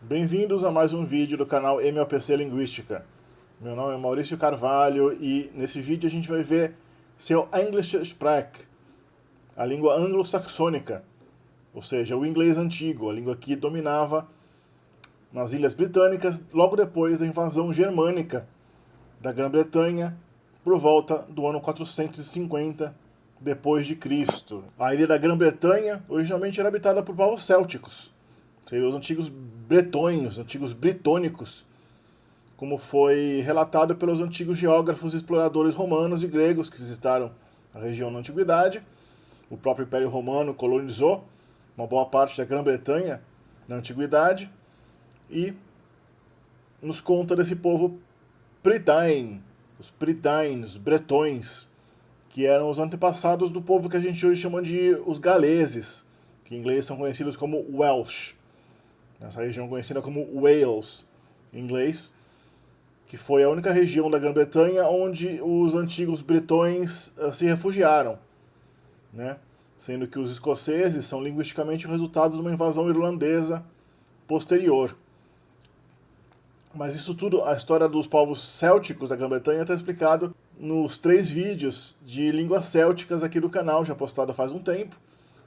Bem-vindos a mais um vídeo do canal MLPC Linguística. Meu nome é Maurício Carvalho e nesse vídeo a gente vai ver seu Englische Sprach, a língua anglo-saxônica, ou seja, o inglês antigo, a língua que dominava nas Ilhas Britânicas logo depois da invasão germânica da Grã-Bretanha por volta do ano 450 depois de Cristo. A ilha da Grã-Bretanha originalmente era habitada por povos célticos, seriam os antigos bretões, os antigos britônicos, como foi relatado pelos antigos geógrafos e exploradores romanos e gregos que visitaram a região na Antiguidade. O próprio Império Romano colonizou uma boa parte da Grã-Bretanha na Antiguidade e nos conta desse povo Britain, os Britões, os bretões, que eram os antepassados do povo que a gente hoje chama de os galeses, que em inglês são conhecidos como Welsh. Essa região conhecida como Wales, em inglês, que foi a única região da Grã-Bretanha onde os antigos bretões se refugiaram, né? Sendo que os escoceses são linguisticamente o resultado de uma invasão irlandesa posterior. Mas isso tudo, a história dos povos célticos da Grã-Bretanha está explicado nos 3 vídeos de línguas célticas aqui do canal, já postado faz um tempo,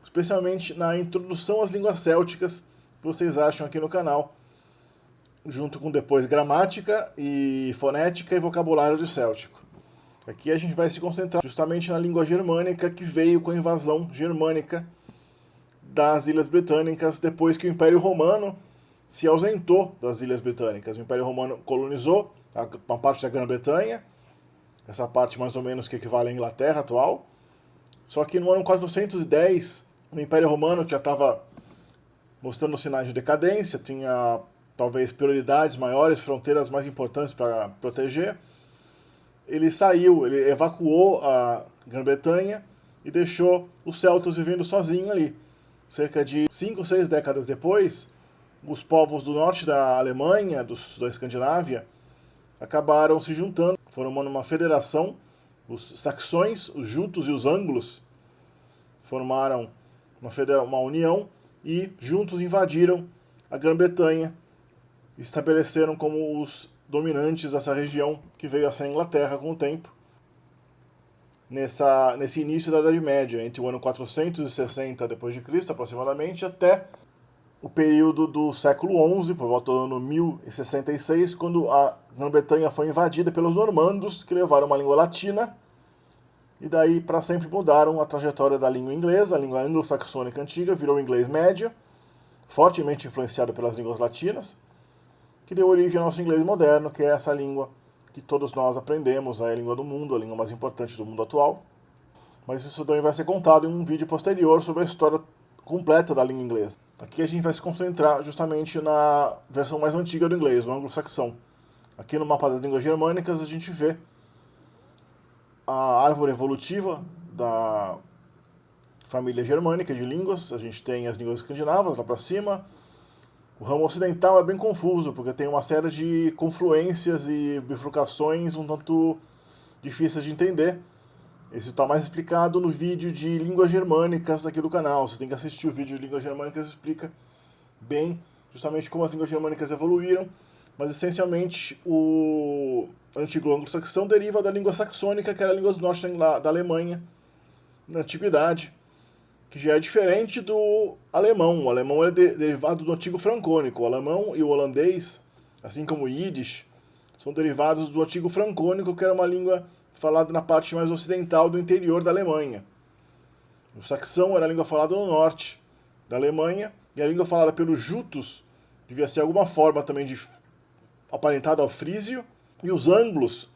especialmente na introdução às línguas célticas que vocês acham aqui no canal, junto com depois gramática e fonética e vocabulário de céltico. Aqui a gente vai se concentrar justamente na língua germânica que veio com a invasão germânica das Ilhas Britânicas depois que o Império Romano se ausentou das Ilhas Britânicas. O Império Romano colonizou uma parte da Grã-Bretanha, essa parte mais ou menos que equivale à Inglaterra atual, só que no ano 410 o Império Romano, que já estava mostrando sinais de decadência, tinha talvez prioridades maiores, fronteiras mais importantes para proteger, ele saiu, ele evacuou a Grã-Bretanha e deixou os celtas vivendo sozinhos ali. Cerca de 5 ou 6 décadas depois, os povos do norte da Alemanha, da Escandinávia, acabaram se juntando, formando uma federação. Os saxões, os jutos e os anglos formaram uma união e juntos invadiram a Grã-Bretanha, estabeleceram como os dominantes dessa região que veio a ser a Inglaterra com o tempo, nesse início da Idade Média, entre o ano 460 d.C. aproximadamente, até o período do século XI, por volta do ano 1066, quando a Grã-Bretanha foi invadida pelos normandos, que levaram uma língua latina, e daí para sempre mudaram a trajetória da língua inglesa. A língua anglo-saxônica antiga virou o inglês médio, fortemente influenciado pelas línguas latinas, que deu origem ao nosso inglês moderno, que é essa língua que todos nós aprendemos, é a língua do mundo, a língua mais importante do mundo atual. Mas isso também vai ser contado em um vídeo posterior sobre a história completa da língua inglesa. Aqui a gente vai se concentrar justamente na versão mais antiga do inglês, o anglo-saxão. Aqui no mapa das línguas germânicas a gente vê a árvore evolutiva da família germânica de línguas. A gente tem as línguas escandinavas lá para cima. O ramo ocidental é bem confuso, porque tem uma série de confluências e bifurcações um tanto difíceis de entender. Isso está mais explicado no vídeo de línguas germânicas aqui do canal. Você tem que assistir o vídeo de línguas germânicas, explica bem justamente como as línguas germânicas evoluíram, mas essencialmente o antigo anglo-saxão deriva da língua saxônica, que era a língua do norte da Alemanha, na antiguidade, que já é diferente do alemão. O alemão é derivado do antigo francônico. O alemão e o holandês, assim como o Yiddish, são derivados do antigo francônico, que era uma língua falada na parte mais ocidental do interior da Alemanha. O saxão era a língua falada no norte da Alemanha, e a língua falada pelos jutos devia ser alguma forma também aparentada ao frísio, e os anglos,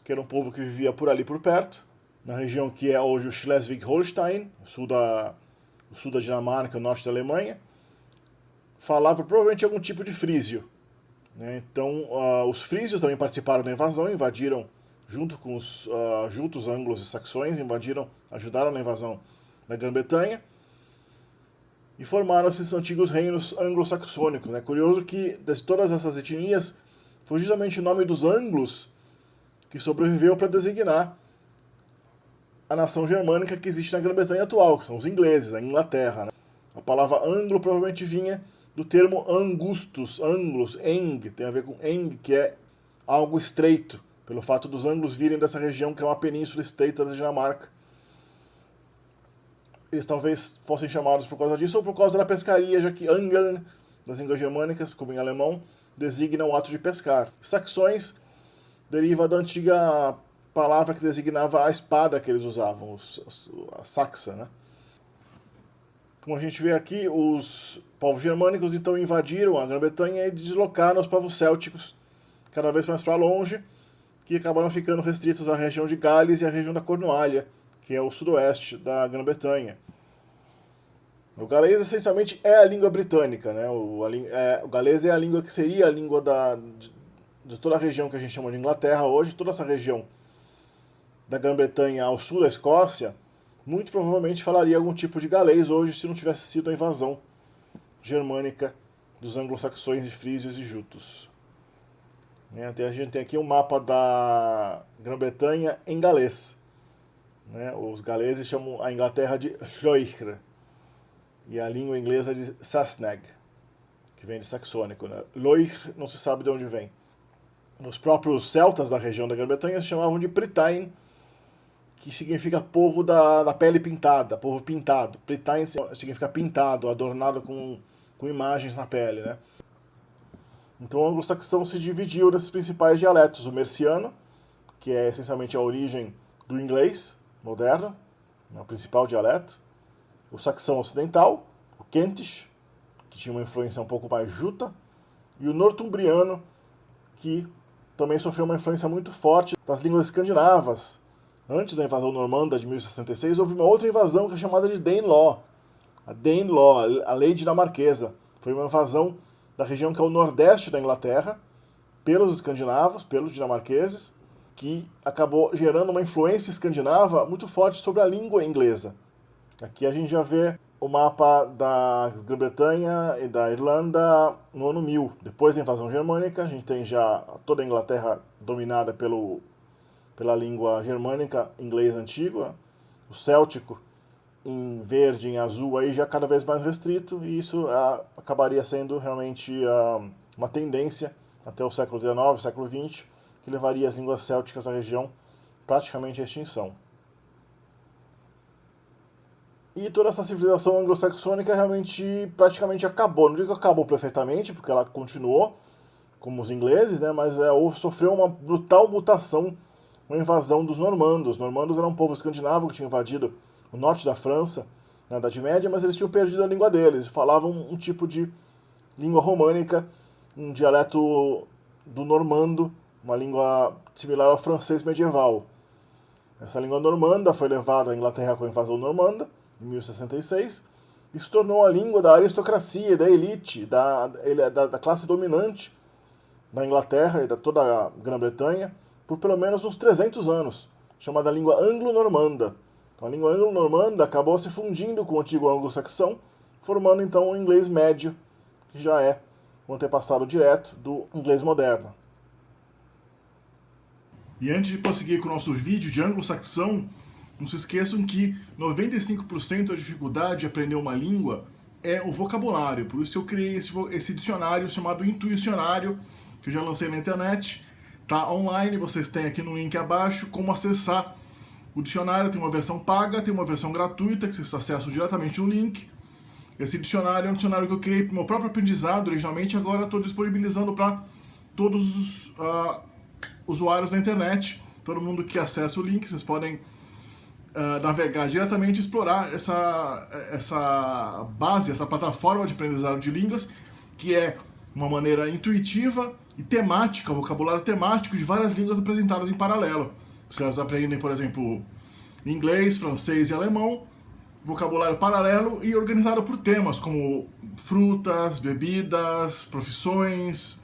que era um povo que vivia por ali por perto, na região que é hoje o Schleswig-Holstein, o sul da Dinamarca, o norte da Alemanha, falava provavelmente algum tipo de frísio, né? Então, os frísios também participaram da invasão, invadiram junto com os jutos, anglos e saxões, ajudaram na invasão da Grã-Bretanha e formaram esses antigos reinos anglo-saxônicos, né? Curioso que, de todas essas etnias, foi justamente o nome dos anglos que sobreviveu para designar a nação germânica que existe na Grã-Bretanha atual, que são os ingleses, a Inglaterra, né? A palavra anglo provavelmente vinha do termo angustus, anglos, eng, tem a ver com eng, que é algo estreito, pelo fato dos anglos virem dessa região que é uma península estreita da Dinamarca. Eles talvez fossem chamados por causa disso ou por causa da pescaria, já que angeln, das línguas germânicas, como em alemão, designa o ato de pescar. Saxões deriva da antiga palavra que designava a espada que eles usavam, a saxa, né? Como a gente vê aqui, os povos germânicos então invadiram a Grã-Bretanha e deslocaram os povos célticos cada vez mais para longe, que acabaram ficando restritos à região de Gales e à região da Cornualha, que é o sudoeste da Grã-Bretanha. O galês essencialmente é a língua britânica, né? O galês é a língua que seria a língua de toda a região que a gente chama de Inglaterra hoje, toda essa região da Grã-Bretanha ao sul da Escócia, muito provavelmente falaria algum tipo de galês hoje se não tivesse sido a invasão germânica dos anglo-saxões de frísios e jutos. A gente tem aqui um mapa da Grã-Bretanha em galês. Os galeses chamam a Inglaterra de Loegr e a língua inglesa de Sassenag, que vem de saxônico. Loegr não se sabe de onde vem. Os próprios celtas da região da Grã-Bretanha se chamavam de Prytain, que significa povo da pele pintada, povo pintado. Prytain significa pintado, adornado com imagens na pele, né? Então o anglo-saxão se dividiu nesses principais dialetos. O merciano, que é essencialmente a origem do inglês moderno, o principal dialeto. O saxão ocidental, o Kentish, que tinha uma influência um pouco mais juta. E o nortumbriano, que também sofreu uma influência muito forte das línguas escandinavas. Antes da invasão normanda de 1066, houve uma outra invasão que é chamada de Danelaw. A Danelaw, a lei dinamarquesa. Foi uma invasão da região que é o nordeste da Inglaterra, pelos escandinavos, pelos dinamarqueses, que acabou gerando uma influência escandinava muito forte sobre a língua inglesa. Aqui a gente já vê o mapa da Grã-Bretanha e da Irlanda no ano 1000. Depois da invasão germânica, a gente tem já toda a Inglaterra dominada pela língua germânica, inglês antigo, o céltico em verde, em azul, aí já cada vez mais restrito, e isso acabaria sendo realmente uma tendência até o século XIX, século XX, que levaria as línguas célticas da região praticamente à extinção. E toda essa civilização anglo-saxônica realmente praticamente acabou. Não digo que acabou perfeitamente, porque ela continuou, como os ingleses, né, mas sofreu uma brutal mutação, uma invasão dos normandos. Os normandos eram um povo escandinavo que tinha invadido o norte da França na Idade Média, mas eles tinham perdido a língua deles. Falavam um tipo de língua românica, um dialeto do normando, uma língua similar ao francês medieval. Essa língua normanda foi levada à Inglaterra com a invasão normanda, em 1066, e se tornou a língua da aristocracia, da elite, da classe dominante da Inglaterra e de toda a Grã-Bretanha, por pelo menos uns 300 anos, chamada língua anglo-normanda. Então, a língua anglo-normanda acabou se fundindo com o antigo anglo-saxão, formando então o inglês médio, que já é o antepassado direto do inglês moderno. E antes de prosseguir com o nosso vídeo de anglo-saxão, não se esqueçam que 95% da dificuldade de aprender uma língua é o vocabulário. Por isso eu criei esse dicionário chamado Intuicionário, que eu já lancei na internet. Tá online, vocês têm aqui no link abaixo como acessar o dicionário. Tem uma versão paga, tem uma versão gratuita, que vocês acessam diretamente no link. Esse dicionário é um dicionário que eu criei para o meu próprio aprendizado originalmente, agora estou disponibilizando para todos os usuários da internet. Todo mundo que acessa o link, vocês podem navegar diretamente e explorar essa base, essa plataforma de aprendizado de línguas, que é uma maneira intuitiva e temática, vocabulário temático de várias línguas apresentadas em paralelo. Vocês aprendem, por exemplo, inglês, francês e alemão, vocabulário paralelo e organizado por temas como frutas, bebidas, profissões,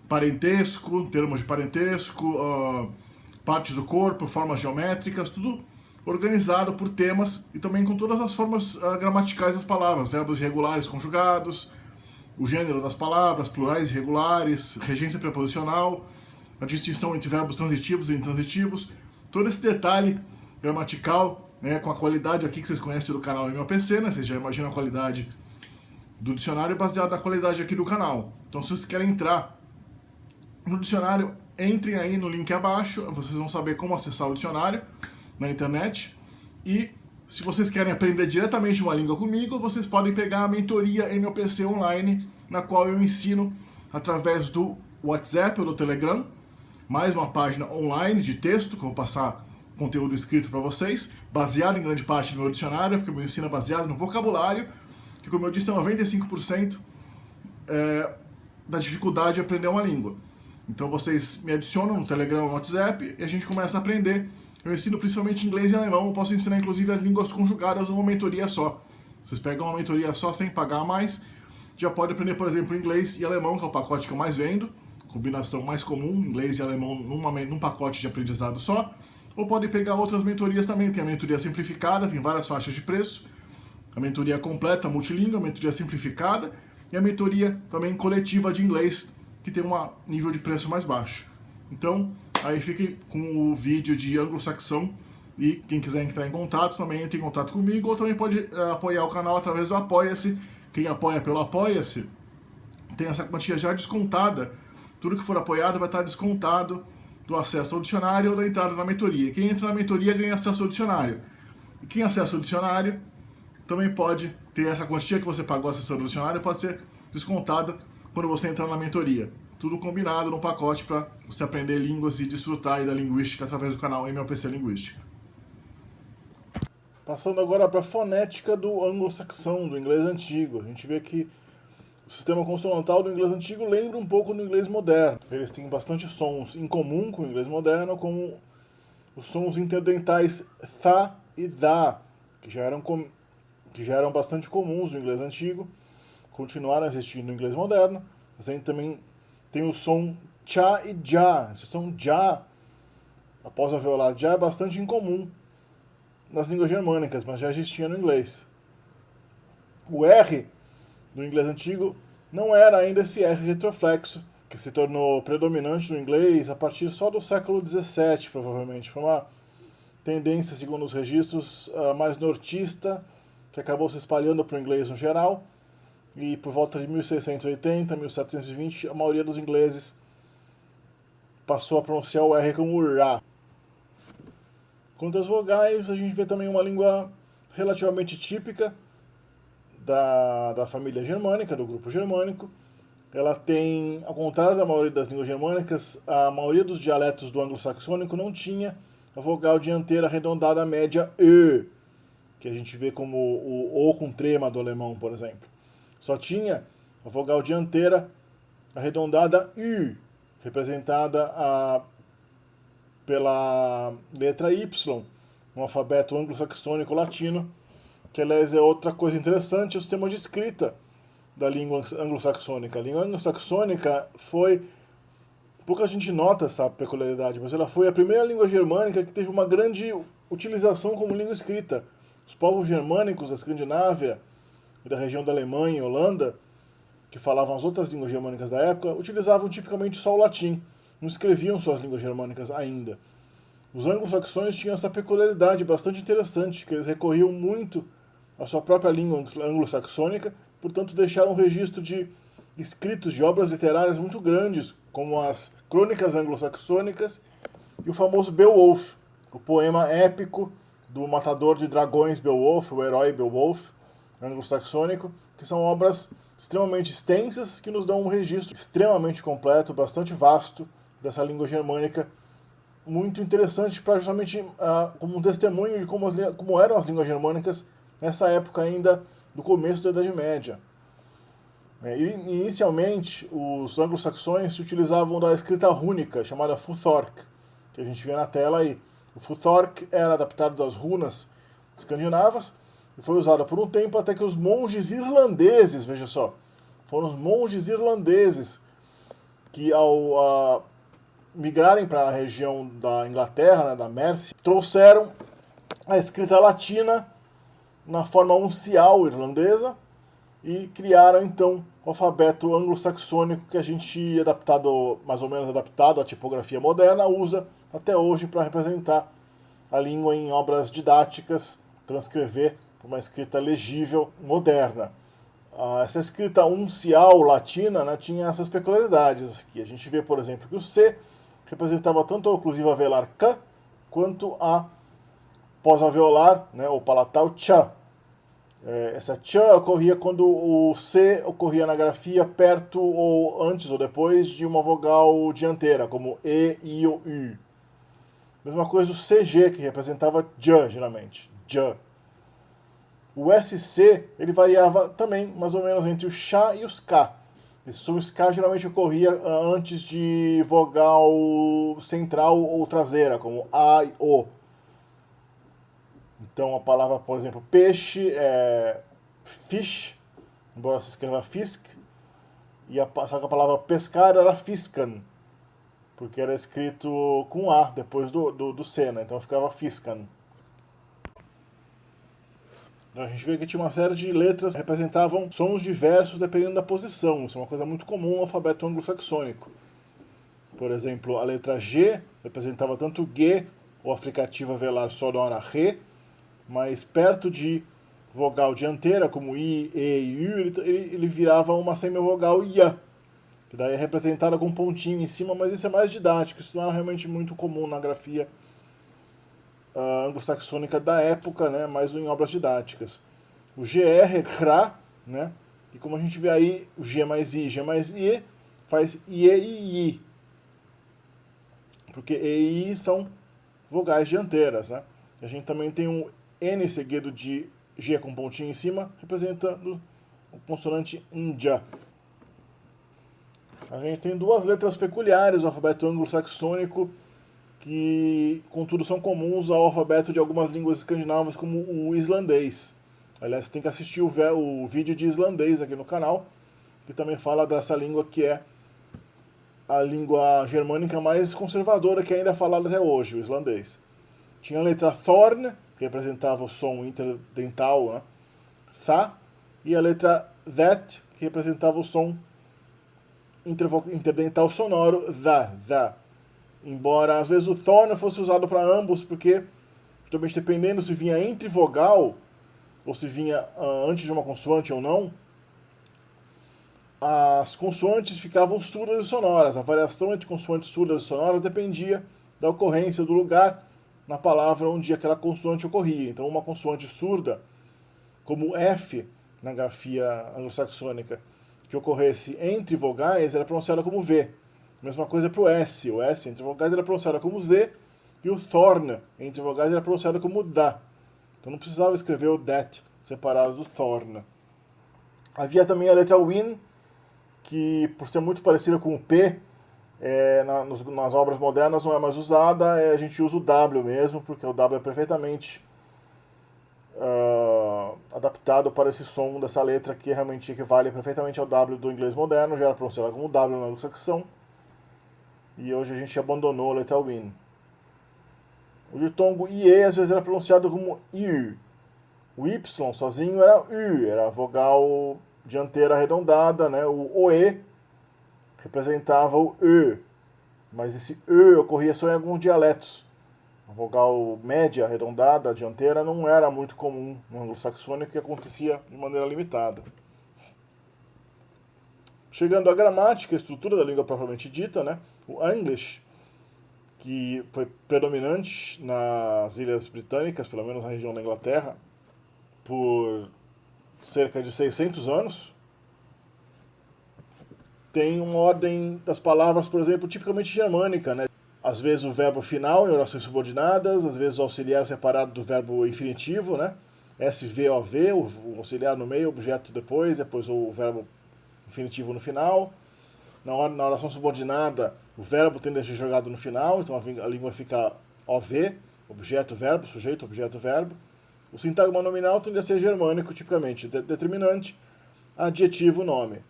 parentesco, termos de parentesco, partes do corpo, formas geométricas, tudo organizado por temas e também com todas as formas gramaticais das palavras, verbos irregulares conjugados, o gênero das palavras, plurais irregulares, regência preposicional, a distinção entre verbos transitivos e intransitivos, todo esse detalhe gramatical, né, com a qualidade aqui que vocês conhecem do canal MOPC, né, vocês já imaginam a qualidade do dicionário baseado na qualidade aqui do canal. Então, se vocês querem entrar no dicionário, entrem aí no link abaixo, vocês vão saber como acessar o dicionário na internet. E se vocês querem aprender diretamente uma língua comigo, vocês podem pegar a mentoria MLPC Online, na qual eu ensino através do WhatsApp ou do Telegram, mais uma página online de texto, que eu vou passar conteúdo escrito para vocês, baseado em grande parte no meu dicionário, porque o meu ensino é baseado no vocabulário, que, como eu disse, é 95% da dificuldade de aprender uma língua. Então vocês me adicionam no Telegram ou no WhatsApp e a gente começa a aprender. Eu ensino principalmente inglês e alemão, eu posso ensinar inclusive as línguas conjugadas numa mentoria só. Vocês pegam uma mentoria só sem pagar mais, já pode aprender, por exemplo, inglês e alemão, que é o pacote que eu mais vendo, combinação mais comum, inglês e alemão num pacote de aprendizado só. Ou podem pegar outras mentorias também, tem a mentoria simplificada, tem várias faixas de preço, a mentoria completa, multilíngua, a mentoria simplificada e a mentoria também coletiva de inglês, que tem um nível de preço mais baixo. Então, aí fiquem com o vídeo de anglo-saxão e quem quiser entrar em contato também entre em contato comigo, ou também pode apoiar o canal através do Apoia-se. Quem apoia pelo Apoia-se tem essa quantia já descontada. Tudo que for apoiado vai estar descontado do acesso ao dicionário ou da entrada na mentoria. Quem entra na mentoria ganha acesso ao dicionário. E quem acessa o dicionário também pode ter essa quantia que você pagou acessando o dicionário, pode ser descontada quando você entrar na mentoria. Tudo combinado no pacote para você aprender línguas e desfrutar aí da linguística através do canal MLPC Linguística. Passando agora para a fonética do anglo-saxão, do inglês antigo. A gente vê que o sistema consonantal do inglês antigo lembra um pouco do inglês moderno. Eles têm bastante sons em comum com o inglês moderno, como os sons interdentais tha e dha, que já eram bastante comuns no inglês antigo, continuaram existindo no inglês moderno. Mas a gente também tem o som cha e ja. Esse som ja, após alveolar ja, é bastante incomum nas línguas germânicas, mas já existia no inglês. O R do inglês antigo não era ainda esse R retroflexo, que se tornou predominante no inglês a partir só do século XVII, provavelmente. Foi uma tendência, segundo os registros, mais nortista, que acabou se espalhando para o inglês no geral, e por volta de 1680, 1720, a maioria dos ingleses passou a pronunciar o R como Ra. Quanto às vogais, a gente vê também uma língua relativamente típica da família germânica, do grupo germânico. Ela tem, ao contrário da maioria das línguas germânicas, a maioria dos dialetos do anglo-saxônico não tinha a vogal dianteira arredondada média Ö, que a gente vê como o O com trema do alemão, por exemplo. Só tinha a vogal dianteira arredondada Ü, representada pela letra Y, no alfabeto anglo-saxônico latino, que, aliás, é outra coisa interessante, o sistema de escrita da língua anglo-saxônica. A língua anglo-saxônica foi... Pouca gente nota essa peculiaridade, mas ela foi a primeira língua germânica que teve uma grande utilização como língua escrita. Os povos germânicos da Escandinávia e da região da Alemanha e Holanda, que falavam as outras línguas germânicas da época, utilizavam tipicamente só o latim. Não escreviam suas línguas germânicas ainda. Os anglo-saxões tinham essa peculiaridade bastante interessante, que eles recorriam muito à sua própria língua anglo-saxônica, portanto deixaram um registro de escritos de obras literárias muito grandes, como as Crônicas Anglo-Saxônicas e o famoso Beowulf, o poema épico do matador de dragões Beowulf, o herói Beowulf, anglo-saxônico, que são obras extremamente extensas que nos dão um registro extremamente completo, bastante vasto, dessa língua germânica, muito interessante para justamente como um testemunho de como eram as línguas germânicas nessa época ainda do começo da Idade Média. Inicialmente, os anglo-saxões se utilizavam da escrita rúnica, chamada Futhorc, que a gente vê na tela aí. O Futhorc era adaptado das runas escandinavas e foi usado por um tempo até que os monges irlandeses, veja só, foram os monges irlandeses que, ao migrarem para a região da Inglaterra, né, da Mercia, trouxeram a escrita latina na forma uncial irlandesa e criaram então o alfabeto anglo-saxônico que a gente, mais ou menos adaptado à tipografia moderna, usa até hoje para representar a língua em obras didáticas, transcrever uma escrita legível moderna. Essa escrita uncial latina, né, tinha essas peculiaridades aqui. A gente vê, por exemplo, que o C representava tanto a oclusiva velar K quanto a pós-alveolar, né, ou palatal cha. Essa cha ocorria quando o C ocorria na grafia perto ou antes ou depois de uma vogal dianteira, como E, I ou U. Mesma coisa o CG, que representava J, geralmente. J. O SC, ele variava também, mais ou menos, entre o chá e os K. Esse som K geralmente ocorria antes de vogal central ou traseira, como A e O. Então a palavra, por exemplo, peixe é fish, embora se escreva fisk, só que a palavra pescar era fiscan, porque era escrito com A depois do C, né? Então ficava fiscan. A gente vê que tinha uma série de letras que representavam sons diversos dependendo da posição. Isso é uma coisa muito comum no alfabeto anglo-saxônico. Por exemplo, a letra G representava tanto G, ou a fricativa velar sonora Re, mas perto de vogal dianteira, como I, E e U, ele virava uma semivogal IA, que daí é representada com um pontinho em cima, mas isso é mais didático, isso não era realmente muito comum na grafia anglo-saxônica da época, né, mas em obras didáticas. O GR é CRA, né, e como a gente vê aí, o G mais I faz IE e I, porque E e I são vogais dianteiras, né. A gente também tem um N seguido de G com pontinho em cima, representando o consoante NJA. A gente tem duas letras peculiares do alfabeto anglo-saxônico que, contudo, são comuns ao alfabeto de algumas línguas escandinavas, como o islandês. Aliás, você tem que assistir o vídeo de islandês aqui no canal, que também fala dessa língua que é a língua germânica mais conservadora que ainda é falada até hoje, o islandês. Tinha a letra Thorn, que representava o som interdental, né? Tha, e a letra That, que representava o som interdental sonoro, Tha. Embora às vezes o Thorn fosse usado para ambos, porque justamente dependendo se vinha entre vogal, ou se vinha antes de uma consoante ou não, as consoantes ficavam surdas e sonoras. A variação entre consoantes surdas e sonoras dependia da ocorrência do lugar na palavra onde aquela consoante ocorria. Então uma consoante surda, como F na grafia anglo-saxônica, que ocorresse entre vogais, era pronunciada como V. Mesma coisa para o S. O S entre vogais era pronunciado como Z, e o Thorn entre vogais era pronunciado como Da. Então não precisava escrever o That separado do Thorn. Havia também a letra Win, que por ser muito parecida com o P, nas obras modernas não é mais usada, a gente usa o W mesmo, porque o W é perfeitamente adaptado para esse som dessa letra, que realmente equivale perfeitamente ao W do inglês moderno, já era pronunciado como W na anglo-saxão, e hoje a gente abandonou a letra Win. O ditongo IE às vezes era pronunciado como IU. O Y sozinho era U, era a vogal dianteira arredondada, né? O OE representava o E, mas esse E ocorria só em alguns dialetos. A vogal média arredondada dianteira não era muito comum no anglo-saxônico, que acontecia de maneira limitada. Chegando à gramática, a estrutura da língua propriamente dita, né? O English, que foi predominante nas Ilhas Britânicas, pelo menos na região da Inglaterra, por cerca de 600 anos, tem uma ordem das palavras, por exemplo, tipicamente germânica, né? Às vezes o verbo final em orações subordinadas, às vezes o auxiliar separado do verbo infinitivo, né? SVOV, o auxiliar no meio, objeto depois o verbo infinitivo no final. Na oração subordinada, o verbo tende a ser jogado no final, então a língua fica OV, objeto, verbo, sujeito, objeto, verbo. O sintagma nominal tende a ser germânico, tipicamente, determinante, adjetivo, nome.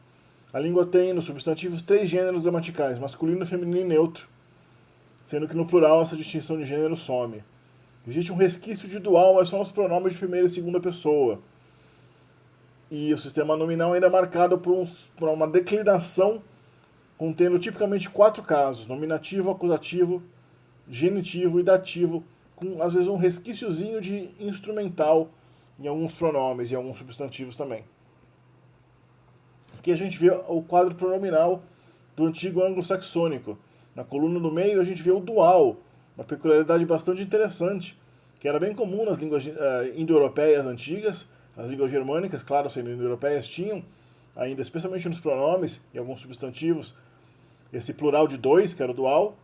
A língua tem, nos substantivos, 3 gêneros gramaticais, masculino, feminino e neutro, sendo que no plural essa distinção de gênero some. Existe um resquício de dual, mas só nos pronomes de primeira e segunda pessoa. E o sistema nominal ainda é marcado por uma declinação contendo tipicamente 4 casos: nominativo, acusativo, genitivo e dativo, com às vezes um resquíciozinho de instrumental em alguns pronomes e alguns substantivos também. Aqui a gente vê o quadro pronominal do antigo anglo-saxônico. Na coluna do meio a gente vê o dual, uma peculiaridade bastante interessante, que era bem comum nas línguas indo-europeias antigas, as línguas germânicas, claro, sendo indo-europeias, tinham ainda, especialmente nos pronomes e alguns substantivos, esse plural de dois, que era o dual,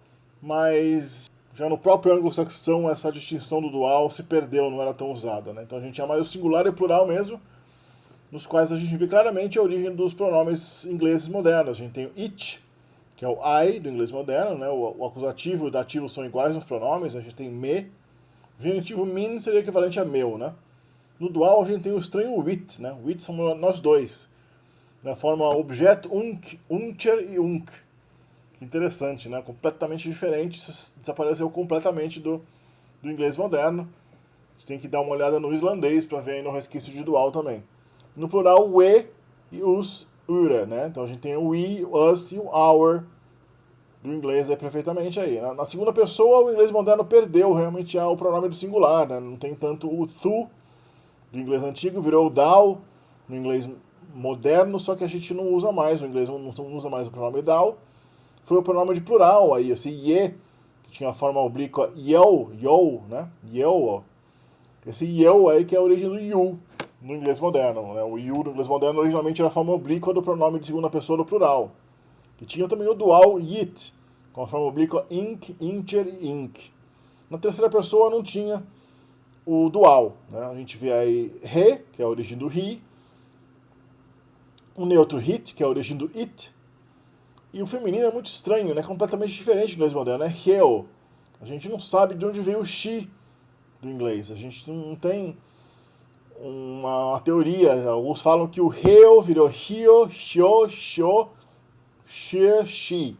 mas já no próprio anglo-saxão essa distinção do dual se perdeu, não era tão usada, né? Então a gente tinha mais o singular e o plural mesmo, nos quais a gente vê claramente a origem dos pronomes ingleses modernos. A gente tem o it, que é o I do inglês moderno, né? O acusativo e o dativo são iguais nos pronomes, a gente tem me. O genitivo min seria equivalente a meu, né? No dual a gente tem o estranho wit, né? Wit são nós dois, na forma objeto unk, uncher e unk. Que interessante, né? Completamente diferente, desapareceu completamente do inglês moderno. A gente tem que dar uma olhada no islandês para ver aí no resquício de dual também. No plural, we e us, ura, né? Então a gente tem o we, o us e o our do inglês aí perfeitamente aí. Na segunda pessoa, o inglês moderno perdeu realmente o pronome do singular, né? Não tem tanto o thu do inglês antigo, virou o thou no inglês moderno, só que a gente não usa mais, o inglês não usa mais o pronome thou. Foi o pronome de plural aí, esse ye, que tinha a forma oblíqua yo, né? Yo, esse yo aí que é a origem do you no inglês moderno, né? O you no inglês moderno originalmente era a forma oblíqua do pronome de segunda pessoa do plural. E tinha também o dual yit, com a forma oblíqua ink, incher e ink. Na terceira pessoa não tinha o dual, né? A gente vê aí he, que é a origem do he, o neutro hit, que é a origem do it, e o feminino é muito estranho, né? Completamente diferente do inglês moderno, é heo. A gente não sabe de onde veio o she do inglês, a gente não tem uma teoria. Alguns falam que o heo virou hio, shio, shio, she, she.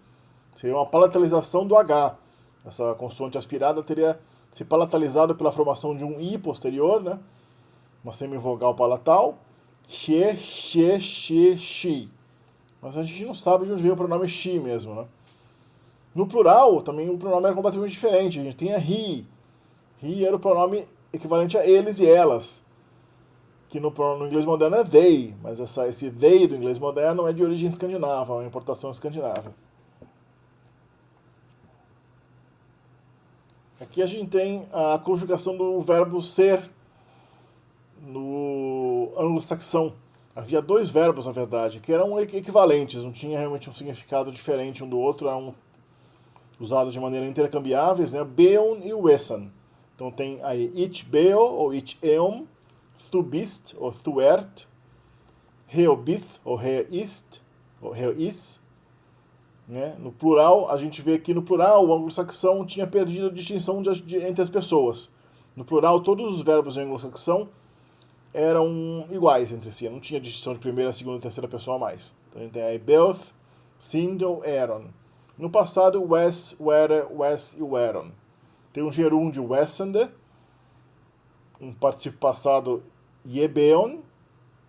Seria uma palatalização do H. Essa consoante aspirada teria se palatalizado pela formação de um I posterior, né? Uma semivogal palatal. She, she, she, she. Mas a gente não sabe de onde veio o pronome she mesmo, né? No plural, também o pronome era completamente diferente. A gente tem a he. He era o pronome equivalente a eles e elas, que no inglês moderno é they, mas esse they do inglês moderno é de origem escandinava, uma importação escandinava. Aqui a gente tem a conjugação do verbo ser no anglo-saxão. Havia dois verbos, na verdade, que eram equivalentes, não tinha realmente um significado diferente um do outro, eram usados de maneira intercambiáveis, né? Beon e wesen. Então tem aí ich beo ou ich eom, thu bist ou thu ert, heo bith ou heo ist ou heo is. Né? No plural, a gente vê que no plural o anglo-saxão tinha perdido a distinção entre as pessoas. No plural, todos os verbos em anglo-saxão eram iguais entre si, não tinha distinção de primeira, segunda e terceira pessoa a mais. Então a gente tem aí Beoth, Sindel, Aaron. No passado, Wes, Were, Wes e Weron. Tem um gerúndio Wessende, um participio passado Yebeon,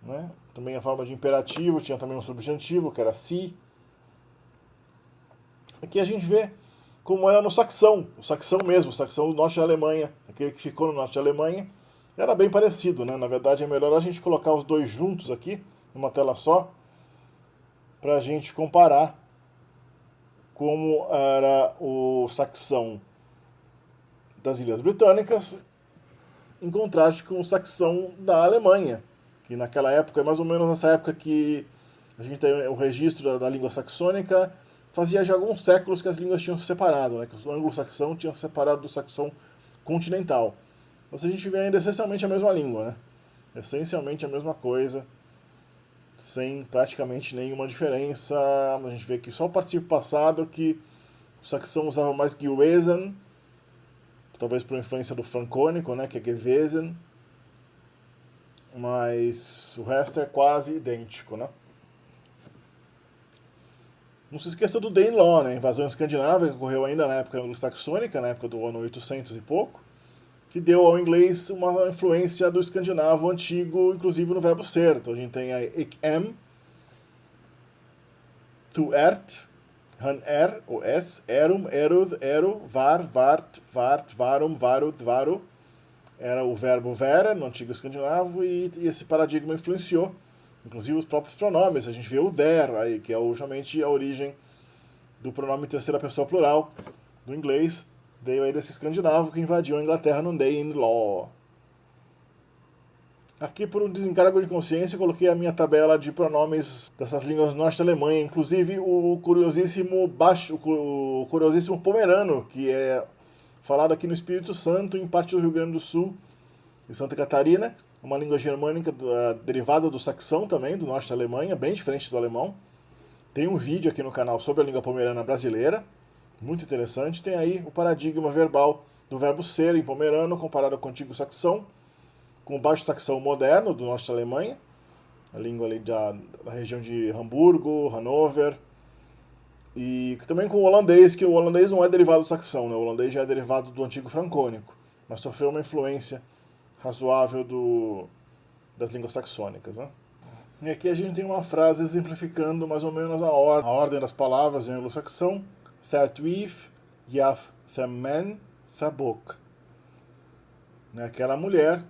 né? Também a forma de imperativo, tinha também um substantivo, que era si. Aqui a gente vê como era no saxão, o saxão mesmo, o saxão do norte da Alemanha, aquele que ficou no norte da Alemanha, era bem parecido, né? Na verdade é melhor a gente colocar os dois juntos aqui, numa tela só, para a gente comparar como era o saxão das Ilhas Britânicas em contraste com o saxão da Alemanha, que naquela época, mais ou menos nessa época que a gente tem o registro da língua saxônica, fazia já alguns séculos que as línguas tinham se separado, né? Que o anglo-saxão tinha se separado do saxão continental. Mas a gente vê ainda essencialmente a mesma língua, né? Essencialmente a mesma coisa, sem praticamente nenhuma diferença. A gente vê que só o participio passado que o saxão usava mais gewesen, talvez por influência do francônico, né, que é gewesen, mas o resto é quase idêntico, né? Não se esqueça do Danelaw, né, a invasão escandinava, que ocorreu ainda na época anglo-saxônica, na época do ano 800 e pouco, que deu ao inglês uma influência do escandinavo antigo, inclusive no verbo ser. Então a gente tem aí ik am, tu ert, han er, o es, erum, erud, eru, var, vart, vart, varum, varud, varu. Era o verbo vera, no antigo escandinavo, e esse paradigma influenciou Inclusive os próprios pronomes, a gente vê o there aí, que é justamente a origem do pronome terceira pessoa plural do inglês, veio aí desse escandinavo que invadiu a Inglaterra no Danelaw. Aqui, por um desencargo de consciência, eu coloquei a minha tabela de pronomes dessas línguas norte-alemanha, inclusive o curiosíssimo pomerano, que é falado aqui no Espírito Santo, em parte do Rio Grande do Sul e Santa Catarina, uma língua germânica derivada do saxão também, do norte da Alemanha, bem diferente do alemão. Tem um vídeo aqui no canal sobre a língua pomerana brasileira, muito interessante. Tem aí o paradigma verbal do verbo ser em pomerano comparado com o antigo saxão, com o baixo saxão moderno do norte da Alemanha, a língua ali da região de Hamburgo, Hannover, e também com o holandês, que o holandês não é derivado do saxão, né? O holandês já é derivado do antigo francônico, mas sofreu uma influência razoável das línguas saxônicas, né? E aqui a gente tem uma frase exemplificando mais ou menos a ordem das palavras em anglo-saxão. Thatweef, Yaf, Thammen, Sabok. Aquela mulher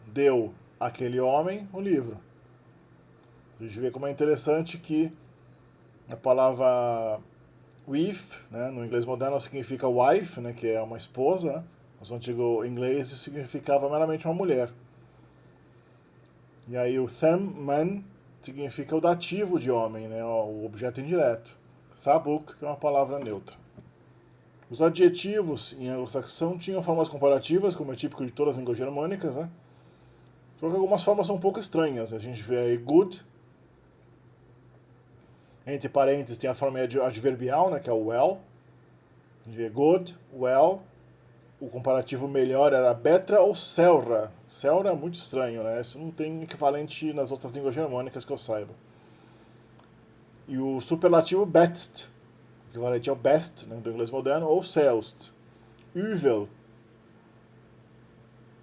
deu àquele homem o livro. A gente vê como é interessante que a palavra wife, né, no inglês moderno significa wife, né, que é uma esposa, né? No antigo inglês isso significava meramente uma mulher. E aí o man significa o dativo de homem, né, o objeto indireto. Sabuk, que é uma palavra neutra. Os adjetivos em anglo-saxão tinham formas comparativas, como é típico de todas as línguas germânicas, né? Só que algumas formas são um pouco estranhas. A gente vê aí good, entre parênteses tem a forma adverbial, né, que é o well. A gente vê good, well. O comparativo melhor era betra ou selra. Selra é muito estranho, né? Isso não tem equivalente nas outras línguas germânicas que eu saiba. E o superlativo best, equivalente ao best, né, do inglês moderno, ou selbst. Üvel,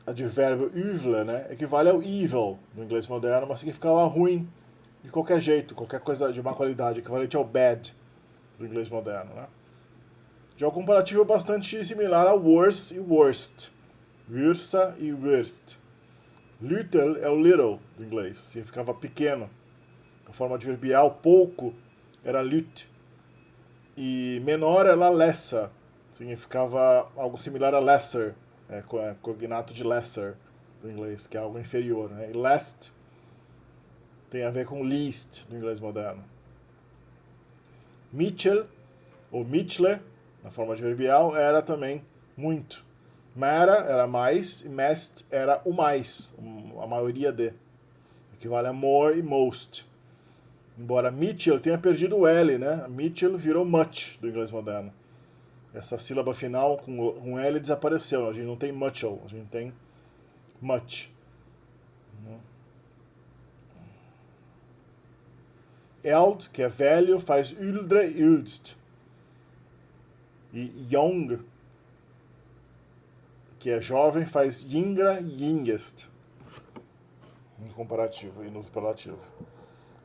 advérbio üvel, né, equivale ao evil do inglês moderno, mas significava ruim, de qualquer jeito, qualquer coisa de má qualidade, equivalente ao bad do inglês moderno, né. Já o comparativo é bastante similar ao worse e worst. Würsa e worst. Little é o little do inglês, significava pequeno. A forma adverbial, pouco, era lut. E menor era lesser, significava algo similar a lesser, cognato de lesser do inglês, que é algo inferior. Né? E last tem a ver com least do inglês moderno. Mitchell, ou Mitchle, na forma adverbial, era também muito. Mera era mais e mest era o mais, a maioria de. Equivale a more e most. Embora Mitchell tenha perdido o L, né? Mitchell virou much do inglês moderno. Essa sílaba final com um L desapareceu. A gente não tem Muchel, a gente tem much. Eld, que é velho, faz uldre, uldst. E young, que é jovem, faz yingra, yingest. No comparativo e no superlativo.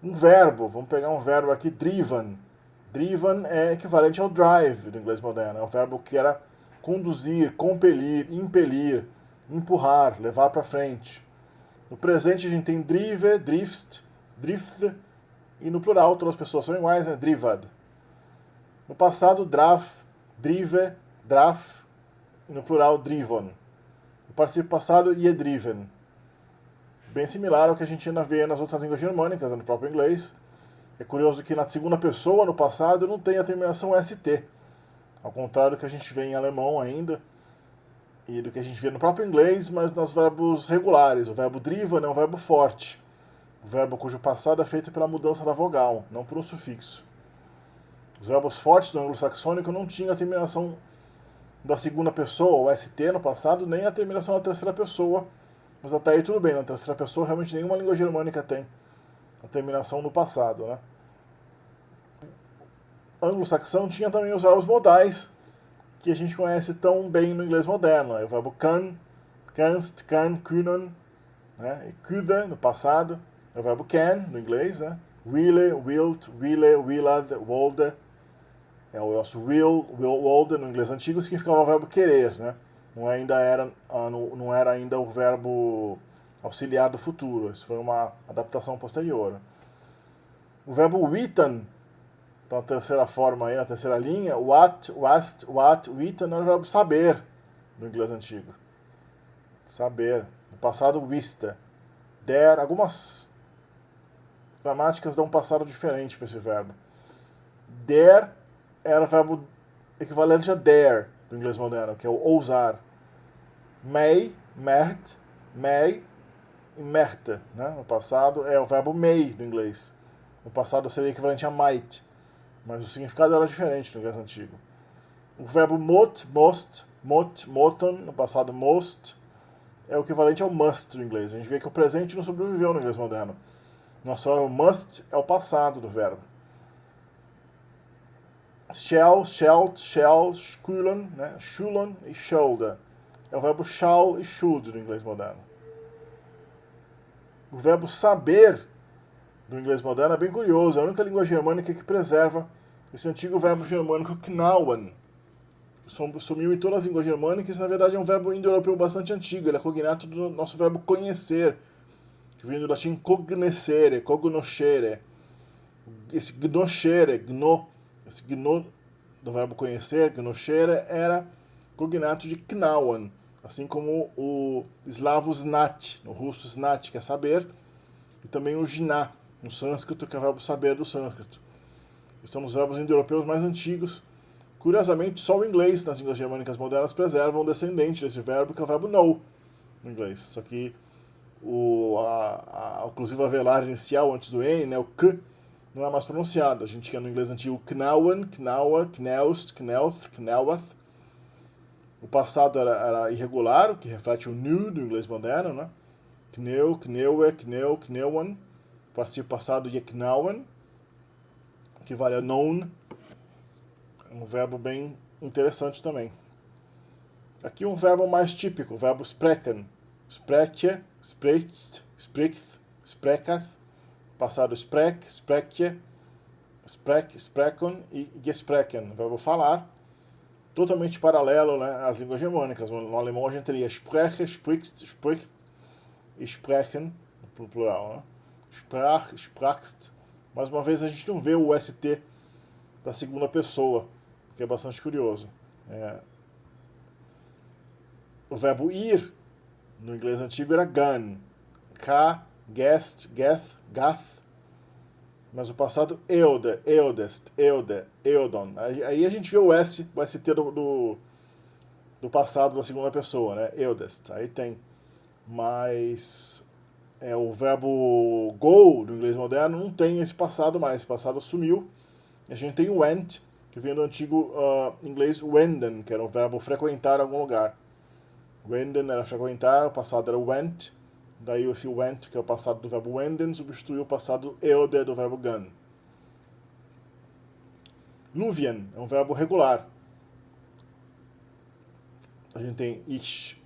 Um verbo, vamos pegar um verbo aqui, driven. Driven é equivalente ao drive do inglês moderno. É um verbo que era conduzir, compelir, impelir, empurrar, levar para frente. No presente a gente tem drive, drift, drift, e no plural todas as pessoas são iguais, né? Drivad. No passado, draf, drive, draf, e no plural, drivon. No participio passado, driven. Bem similar ao que a gente ainda vê nas outras línguas germânicas, no próprio inglês. É curioso que na segunda pessoa, no passado, não tem a terminação ST. Ao contrário do que a gente vê em alemão ainda, e do que a gente vê no próprio inglês, mas nos verbos regulares. O verbo driven é um verbo forte. O verbo cujo passado é feito pela mudança da vogal, não por um sufixo. Os verbos fortes do anglo-saxônico não tinham a terminação da segunda pessoa, o ST no passado, nem a terminação da terceira pessoa. Mas até aí tudo bem, na terceira pessoa realmente nenhuma língua germânica tem a terminação no passado, né? Anglo-saxão tinha também os verbos modais, que a gente conhece tão bem no inglês moderno. O verbo kann, kannst, kann, können, né? E kuda, no passado. É o verbo can, no inglês, né? Wille, wilt, wille, willad, wolde. É o nosso wolde, no inglês antigo, significava o verbo querer, né? Não era ainda o verbo auxiliar do futuro. Isso foi uma adaptação posterior. O verbo witten, então a terceira forma aí, na terceira linha, what, witten, é o verbo saber, no inglês antigo. Saber. No passado, wiste. Der, algumas gramáticas dão um passado diferente para esse verbo. Der era o verbo equivalente a dare, do inglês moderno, que é o ousar. May, may e merte, né? No passado é o verbo may, do inglês. No passado seria equivalente a might, mas o significado era diferente no inglês antigo. O verbo moten, no passado most, é o equivalente ao must do inglês. A gente vê que o presente não sobreviveu no inglês moderno. Nosso verbo must é o passado do verbo. Shall, shalt, shall, schulen, né? Schulen e shoulder. É o verbo shall e should do inglês moderno. O verbo saber do inglês moderno é bem curioso. É a única língua germânica que preserva esse antigo verbo germânico knauen. Sumiu em todas as línguas germânicas. Na verdade é um verbo indo-europeu bastante antigo. Ele é cognato do nosso verbo conhecer, que vem do latim cognoscere, cognoscere. Esse gnoscere, esse gno do verbo conhecer, gnoscere, era cognato de knauen, assim como o eslavo znat, no russo znat, que é saber, e também o jiná, no sânscrito, que é o verbo saber do sânscrito. São os verbos indo-europeus mais antigos. Curiosamente, só o inglês, nas línguas germânicas modernas, preserva um descendente desse verbo, que é o verbo know, no inglês. Só que a oclusiva velar inicial, antes do N, né, o K, não é mais pronunciado. A gente tinha no inglês antigo knauen, knaua, knaust, knauth, knauath. O passado era irregular, o que reflete o nu do inglês moderno, né? Kneu, kneue, kneu, kneuen. O participio passado é knauen, que vale a known. É um verbo bem interessante também. Aqui um verbo mais típico, o verbo sprechen. Spreche, sprecht, spricht, sprecheth. Passado sprech, spreche, sprech, sprechen e gesprechen. O verbo falar. Totalmente paralelo, né, às línguas germânicas. No alemão a gente teria spreche, sprichst, spricht e sprechen, no plural. Né? Sprach, sprachst. Mais uma vez a gente não vê o ST da segunda pessoa, que é bastante curioso. O verbo ir, no inglês antigo, era gone. Ka, guest, geth, gath. Mas o passado, eode, eodest, eode, eodon. Aí a gente vê o ST do passado da segunda pessoa, né? Eodest. Aí tem. Mas o verbo go, do inglês moderno, não tem esse passado mais. Esse passado sumiu. E a gente tem o went, que vem do antigo inglês wenden, que era o verbo frequentar algum lugar. Wenden era frequentar, o passado era went. Daí esse went, que é o passado do verbo wenden, substituiu o passado eode do verbo gone. Luvien é um verbo regular. A gente tem ich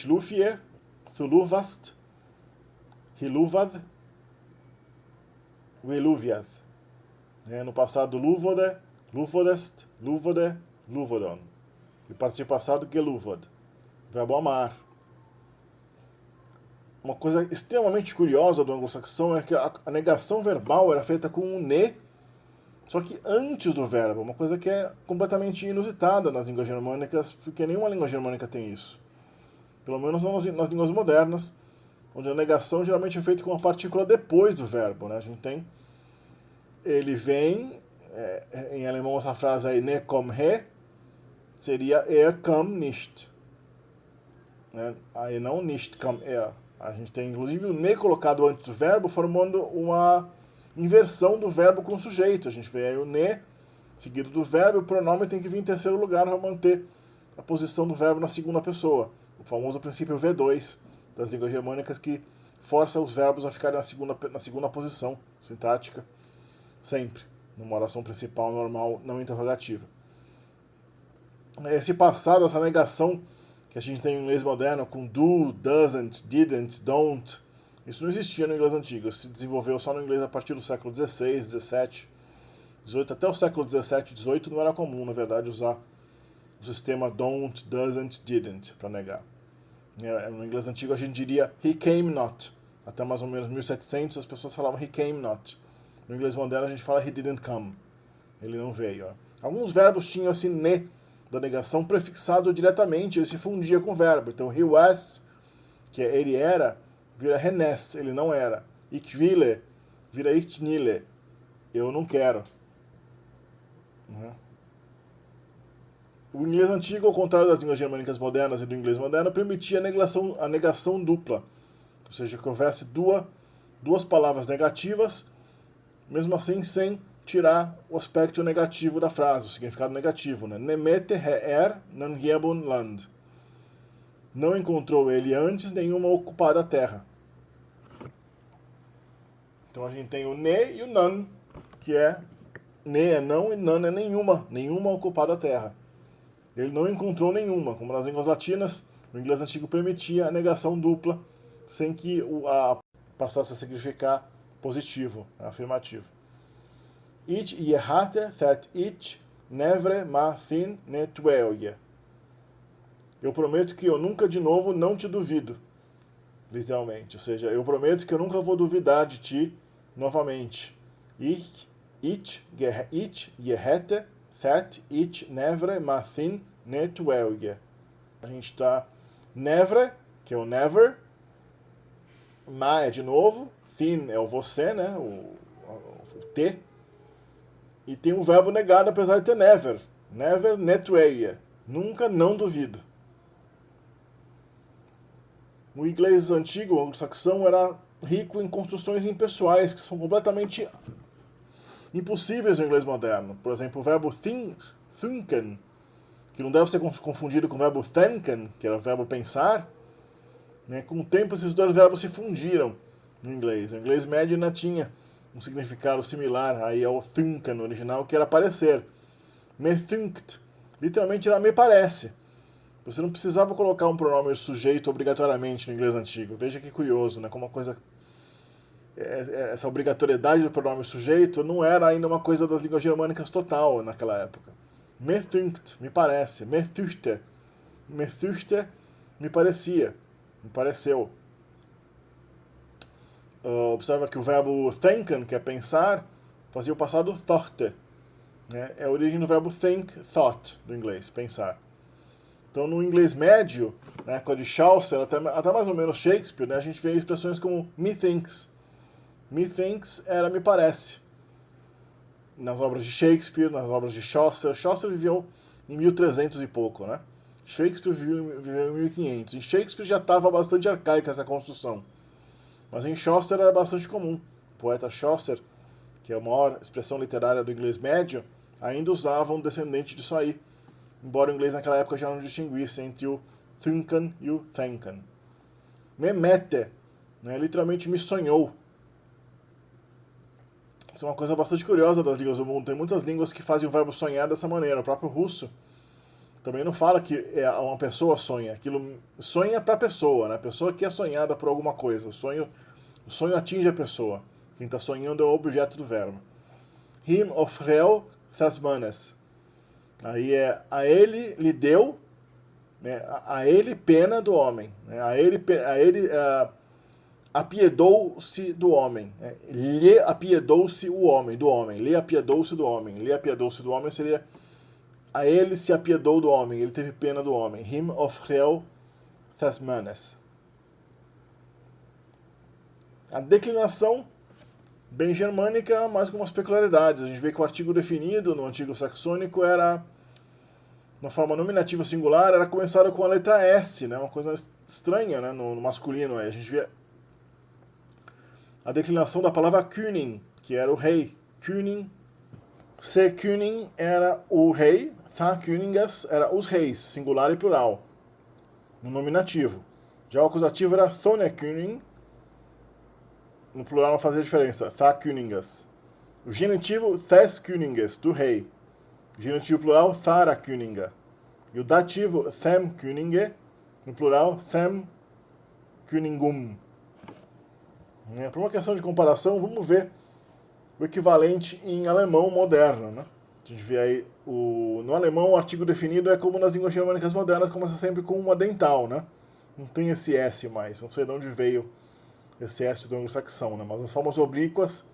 lufie, tu luvast, hiluvad, veluviad. No passado, luvode, luvodest, luvode, luvodon. E participio passado, geluvod. Verbo amar. Uma coisa extremamente curiosa do anglo-saxão é que a negação verbal era feita com um ne, só que antes do verbo. Uma coisa que é completamente inusitada nas línguas germânicas, porque nenhuma língua germânica tem isso. Pelo menos nas línguas modernas, onde a negação geralmente é feita com uma partícula depois do verbo. Né? A gente tem ele vem, em alemão essa frase aí, ne komm he, seria kommt nicht. Né? Aí não nicht kommt A gente tem inclusive o ne colocado antes do verbo, formando uma inversão do verbo com o sujeito. A gente vê aí o ne seguido do verbo, e o pronome tem que vir em terceiro lugar para manter a posição do verbo na segunda pessoa. O famoso princípio V2 das línguas germânicas, que força os verbos a ficarem na segunda posição sintática, sempre, numa oração principal normal não interrogativa. Esse passado, essa negação que a gente tem no inglês moderno com do, doesn't, didn't, don't, isso não existia no inglês antigo. Isso se desenvolveu só no inglês a partir do século XVI, XVII, XVIII. Até o século XVII, XVIII não era comum, na verdade, usar o sistema don't, doesn't, didn't para negar. No inglês antigo a gente diria he came not. Até mais ou menos 1700 as pessoas falavam he came not. No inglês moderno a gente fala he didn't come. Ele não veio. Alguns verbos tinham esse ne da negação prefixado diretamente, ele se fundia com o verbo. Então he was, que é ele era, vira renes, ele não era. Ich will, vira ich nille, eu não quero. O inglês antigo, ao contrário das línguas germânicas modernas e do inglês moderno, permitia a negação dupla. Ou seja, que houvesse duas palavras negativas, mesmo assim sem tirar o aspecto negativo da frase, o significado negativo. Nemete nan gebun land. Não encontrou ele antes nenhuma ocupada terra. Então a gente tem o ne e o nan, que é ne é não e nan é nenhuma ocupada terra. Ele não encontrou nenhuma, como nas línguas latinas, o inglês antigo permitia a negação dupla, sem que passasse a significar positivo, afirmativo. Ich jehate that ich nevre ma thin ne tuelje. Eu prometo que eu nunca de novo não te duvido. Literalmente. Ou seja, eu prometo que eu nunca vou duvidar de ti novamente. Ich jehate that ich nevre ma thin ne tuelje. A gente está nevre, que é o never. Ma é de novo. Thin é o você, né? O te. E tem um verbo negado, apesar de ter never. Never netueia. Nunca não duvido. O inglês antigo, o anglo-saxão, era rico em construções impessoais, que são completamente impossíveis no inglês moderno. Por exemplo, o verbo thinken, que não deve ser confundido com o verbo thinken, que era o verbo pensar. Com o tempo, esses dois verbos se fundiram no inglês. O inglês médio ainda tinha um significado similar aí ao thinken no original, que era parecer. Me thinked, literalmente era me parece. Você não precisava colocar um pronome sujeito obrigatoriamente no inglês antigo. Veja que curioso, né? Como uma coisa... Essa obrigatoriedade do pronome sujeito não era ainda uma coisa das línguas germânicas total naquela época. Me thinked, me parece. Me thuchte, me parecia. Me pareceu. Observa que o verbo thinken, que é pensar, fazia o passado thought. Né? É a origem do verbo think, thought, do inglês, pensar. Então, no inglês médio, né, com a de Chaucer, até mais ou menos Shakespeare, né, a gente vê expressões como methinks. Methinks era me parece. Nas obras de Shakespeare, nas obras de Chaucer. Chaucer viveu em 1300 e pouco, né? Shakespeare viveu em 1500. Em Shakespeare já estava bastante arcaica essa construção. Mas em Chaucer era bastante comum. O poeta Chaucer, que é a maior expressão literária do inglês médio, ainda usava um descendente disso aí. Embora o inglês naquela época já não distinguisse entre o thinken e o thinken. Me mete, né, literalmente me sonhou. Isso é uma coisa bastante curiosa das línguas do mundo. Tem muitas línguas que fazem o verbo sonhar dessa maneira. O próprio russo também não fala que uma pessoa sonha. Aquilo sonha para a pessoa, né? A pessoa que é sonhada por alguma coisa. O sonho atinge a pessoa. Quem está sonhando é o objeto do verbo. Him ofreu das manas. Aí a ele lhe deu, né, a ele pena do homem. Né, a ele apiedou-se do homem. Né, lhe apiedou-se o homem, do homem. Lhe apiedou-se do homem. Lhe apiedou-se do homem seria a ele se apiedou do homem, ele teve pena do homem. Him ofreu das manas. A declinação bem germânica, mas com umas peculiaridades. A gente vê que o artigo definido no antigo saxônico era, na forma nominativa singular, era começado com a letra S, né? Uma coisa estranha, né? No masculino. A gente vê a declinação da palavra König, que era o rei. König, se König era o rei, tá Königas era os reis, singular e plural, no nominativo. Já o acusativo era Thone König, no plural não fazia diferença, tá Königas. O genitivo, Thes Königes, do rei. O genitivo plural, Thara Königa. E o dativo, Them Könige, no plural, Them Königum. Por uma questão de comparação, vamos ver o equivalente em alemão moderno. Né? A gente vê aí, no alemão, o artigo definido é como nas línguas germânicas modernas, começa sempre com uma dental. Né? não tem esse S mais, não sei de onde veio esse S do anglo-saxão, né? Mas as formas oblíquas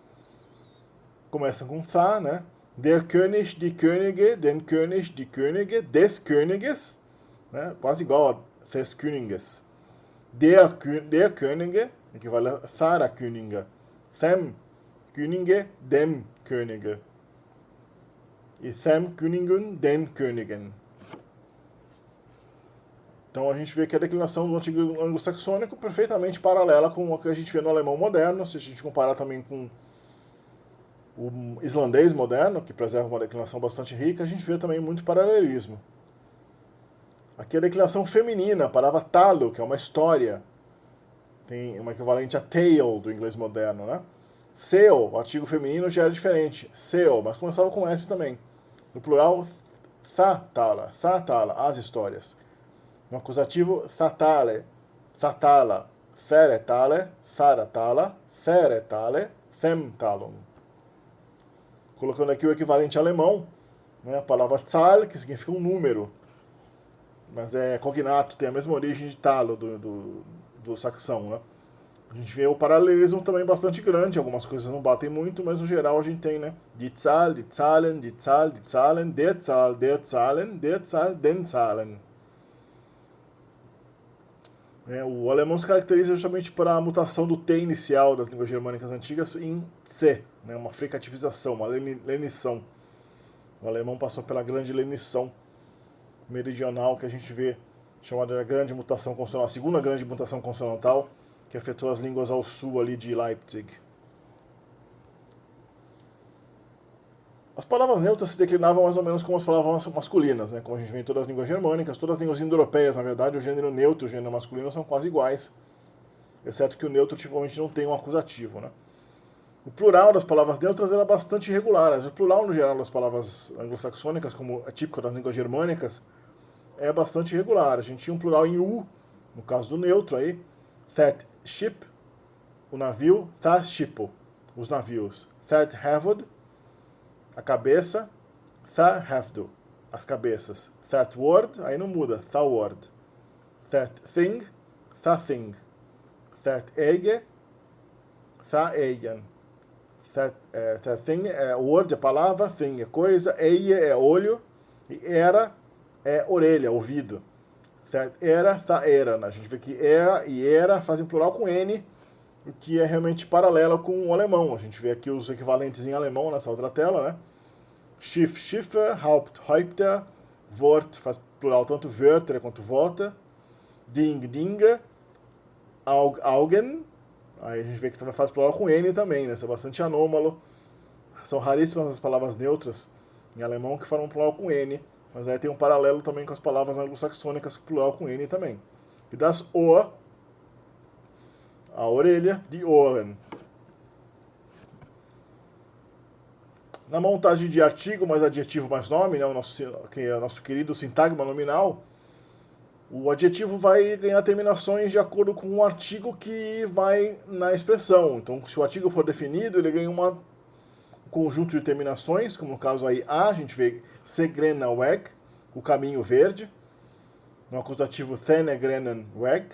começam com Tha, né? Der König, die Könige, den König, die Könige, des Königes, né? Quase igual a des Königes. Der Könige equivale a Thara Könige. Them Könige, dem Könige. E them Königen, den Königen. Então a gente vê que a declinação do antigo anglo-saxônico é perfeitamente paralela com o que a gente vê no alemão moderno, se a gente comparar também com o islandês moderno, que preserva uma declinação bastante rica, a gente vê também muito paralelismo. Aqui a declinação feminina, a palavra talo, que é uma história, tem uma equivalente a tale do inglês moderno, né? Seu, o artigo feminino já era diferente, seu, mas começava com S também. No plural, thala, as histórias. No acusativo, thatale, thatala, theretale, tharatala, theretale, themtalum. Colocando aqui o equivalente alemão, né, a palavra Zahl, que significa um número, mas é cognato, tem a mesma origem de talo do saxão, né? A gente vê o paralelismo também bastante grande, algumas coisas não batem muito, mas no geral a gente tem, né? Die Zahl, die Zahlen, die Zahl, die Zahlen, der Zahl, der Zahlen, der Zahl, den Zahlen. O alemão se caracteriza justamente pela mutação do T inicial das línguas germânicas antigas em C, né? Uma fricativização, uma lenição. O alemão passou pela grande lenição meridional que a gente vê, chamada de grande mutação consonantal, a segunda grande mutação consonantal, que afetou as línguas ao sul ali de Leipzig. As palavras neutras se declinavam mais ou menos como as palavras masculinas, né? Como a gente vê em todas as línguas germânicas, todas as línguas indo-europeias, na verdade, o gênero neutro e o gênero masculino são quase iguais, exceto que o neutro tipicamente não tem um acusativo, né? O plural das palavras neutras era bastante irregular. O plural, no geral, das palavras anglo-saxônicas, como é típico das línguas germânicas, é bastante irregular. A gente tinha um plural em U, no caso do neutro aí, that ship, o navio, that shipo, os navios, that havod, a cabeça, tha havdu, as cabeças, that word, aí não muda, tha word, that thing, tha thing, that ege, tha egen, that thing é word, é palavra, thing é coisa, eie é olho, e era é orelha, ouvido. That era, tha era, né? A gente vê que era e era fazem plural com N, o que é realmente paralelo com o alemão. A gente vê aqui os equivalentes em alemão nessa outra tela, né? Schiff, Schiffe, Haupt, Häupter, Wort faz plural tanto Wörter quanto Worte, Ding, Dinge, Aug, Augen, aí a gente vê que também faz plural com N também, né? Isso é bastante anômalo. São raríssimas as palavras neutras em alemão que falam plural com N, mas aí tem um paralelo também com as palavras anglo-saxônicas plural com N também. E das Ohr, a orelha, de Ohren. Na montagem de artigo mais adjetivo mais nome, né, que é o nosso querido sintagma nominal, o adjetivo vai ganhar terminações de acordo com o artigo que vai na expressão. Então, se o artigo for definido, ele ganha um conjunto de terminações, como no caso aí a gente vê segrena weg, o caminho verde, no acusativo grenen weg,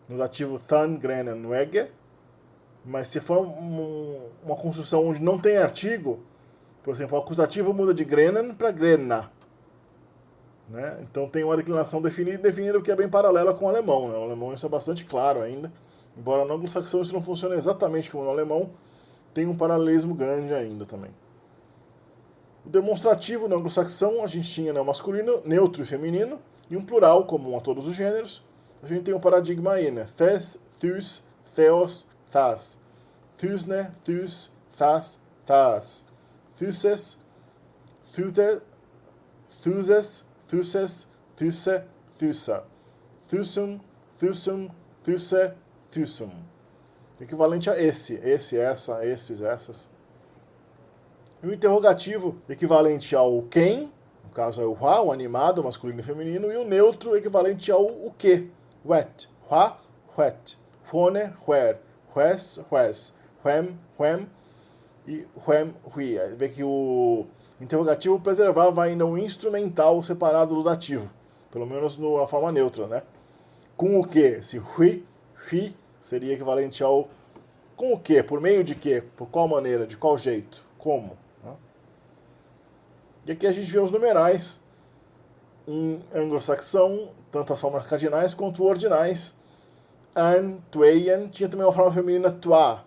no dativo grenen wege, mas se for uma construção onde não tem artigo, por exemplo, o acusativo muda de grenen para grena, né? Então tem uma declinação definida que é bem paralela com o alemão, né? O alemão isso é bastante claro ainda, embora no anglo-saxão isso não funcione exatamente como no alemão, tem um paralelismo grande ainda também. O demonstrativo no anglo-saxão a gente tinha, né, o masculino, neutro e feminino, e um plural comum a todos os gêneros. A gente tem um paradigma aí, né? Thes, thus, theos, thas. Thusne, thus, thas, thas. Thuses, thuthe, thuses, thuses, thuse, thusa. Thusum, thusum, thuse, thusum. Equivalente a esse, essa, esses, essas. E o interrogativo equivalente ao quem, no caso é o hua, o animado, masculino e feminino, e o neutro equivalente ao o que, wet, hua, wet, huone, huer, hues, hues, huem, huem e huem, hui. Vê que o interrogativo preservava ainda um instrumental separado do dativo, pelo menos na forma neutra, né? Com o que? Esse hui seria equivalente ao com o que? Por meio de que? Por qual maneira? De qual jeito? Como? Né? E aqui a gente vê os numerais em anglo-saxão, tanto as formas cardinais quanto ordinais. An, tueien, tinha também uma forma feminina tua.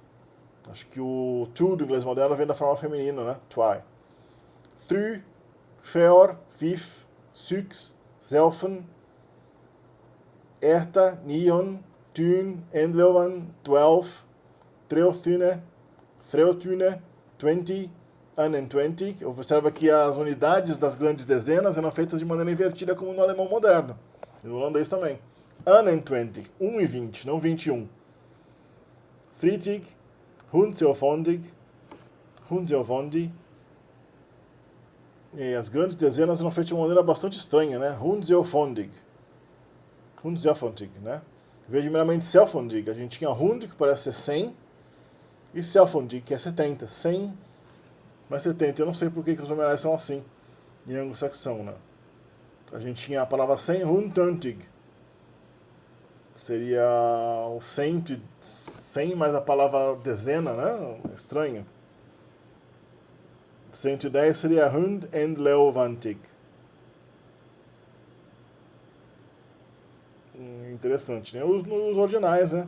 Acho que o tu do inglês moderno vem da forma feminina, né? Twy. Thru, feor, vif, syx, zelfen, erta, nion, tun, endlovan, 12, treothune, 20, and 20. Observa que as unidades das grandes dezenas eram feitas de maneira invertida como no alemão moderno. E no holandês também. An and 20, 1 e 20, não 21. 30, hundzeufondig, e as grandes dezenas eram feitas de uma maneira bastante estranha, né? Hundzeufondig, né? Em vez de meramente selfondig, a gente tinha hund, que parece ser 100, e selfondig, que é 70. 100 mais 70. Eu não sei por que os numerais são assim, em anglo-saxão, né? A gente tinha a palavra 100, hundtöntig. Seria o 100 mais a palavra dezena, né? Estranho. 110 seria hund and leovantig. Interessante, né? Os ordinais, né?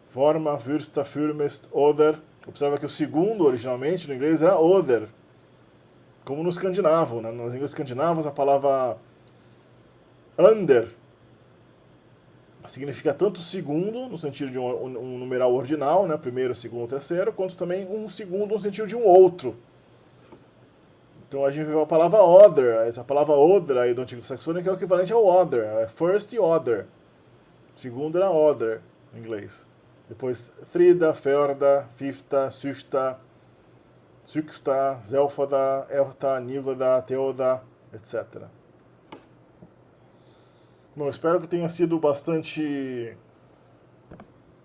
Forma, fürsta, fürmest, oder. Observa que o segundo, originalmente, no inglês, era oder. Como no escandinavo, né? Nas línguas escandinavas, a palavra under significa tanto segundo, no sentido de um numeral ordinal, né? Primeiro, segundo, terceiro, quanto também um segundo no sentido de um outro. Então a gente vê a palavra other, essa palavra other aí do antigo saxônico é o equivalente ao other, é first e other. Segundo era other, em inglês. Depois frida, ferda, fifta, systa, syksta, zelfada, erta, nigoda, teoda, etc. Bom, espero que tenha sido bastante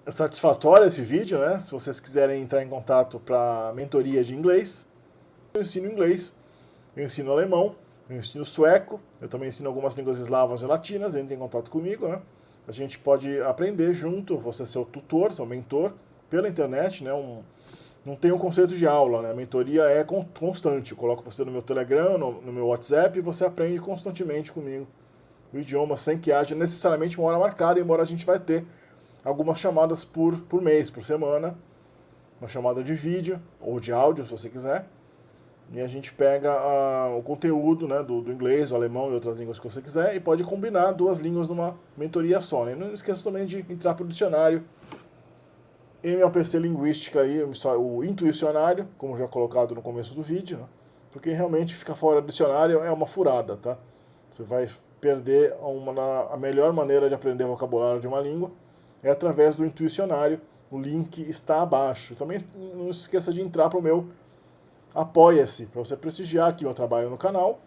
satisfatório esse vídeo, né? Se vocês quiserem entrar em contato para mentoria de inglês, eu ensino inglês, eu ensino alemão, eu ensino sueco, eu também ensino algumas línguas eslavas e latinas, entre em contato comigo, né? A gente pode aprender junto, você é seu tutor, seu mentor, pela internet, né? Não tem um conceito de aula, né? A mentoria é constante, eu coloco você no meu Telegram, no meu WhatsApp, e você aprende constantemente comigo o idioma, sem que haja necessariamente uma hora marcada, embora a gente vai ter algumas chamadas por mês, por semana, uma chamada de vídeo, ou de áudio, se você quiser, e a gente pega o conteúdo, né, do inglês, o alemão e outras línguas que você quiser, e pode combinar duas línguas numa mentoria só, né? Não esqueça também de entrar para o dicionário, MOPC Linguística, aí, o intuicionário, como já colocado no começo do vídeo, né? Porque realmente ficar fora do dicionário é uma furada, tá? Você vai perder a melhor maneira de aprender vocabulário de uma língua é através do intuicionário. O link está abaixo. Também não se esqueça de entrar para o meu Apoia-se, para você prestigiar aqui meu trabalho no canal,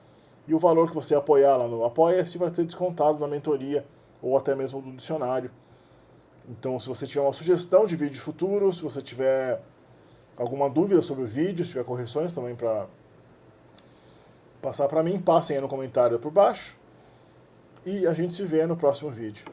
e o valor que você apoiar lá no Apoia-se vai ser descontado na mentoria ou até mesmo do dicionário. Então, se você tiver uma sugestão de vídeo futuro, se você tiver alguma dúvida sobre o vídeo, se tiver correções também para passar para mim, passem aí no comentário por baixo. E a gente se vê no próximo vídeo.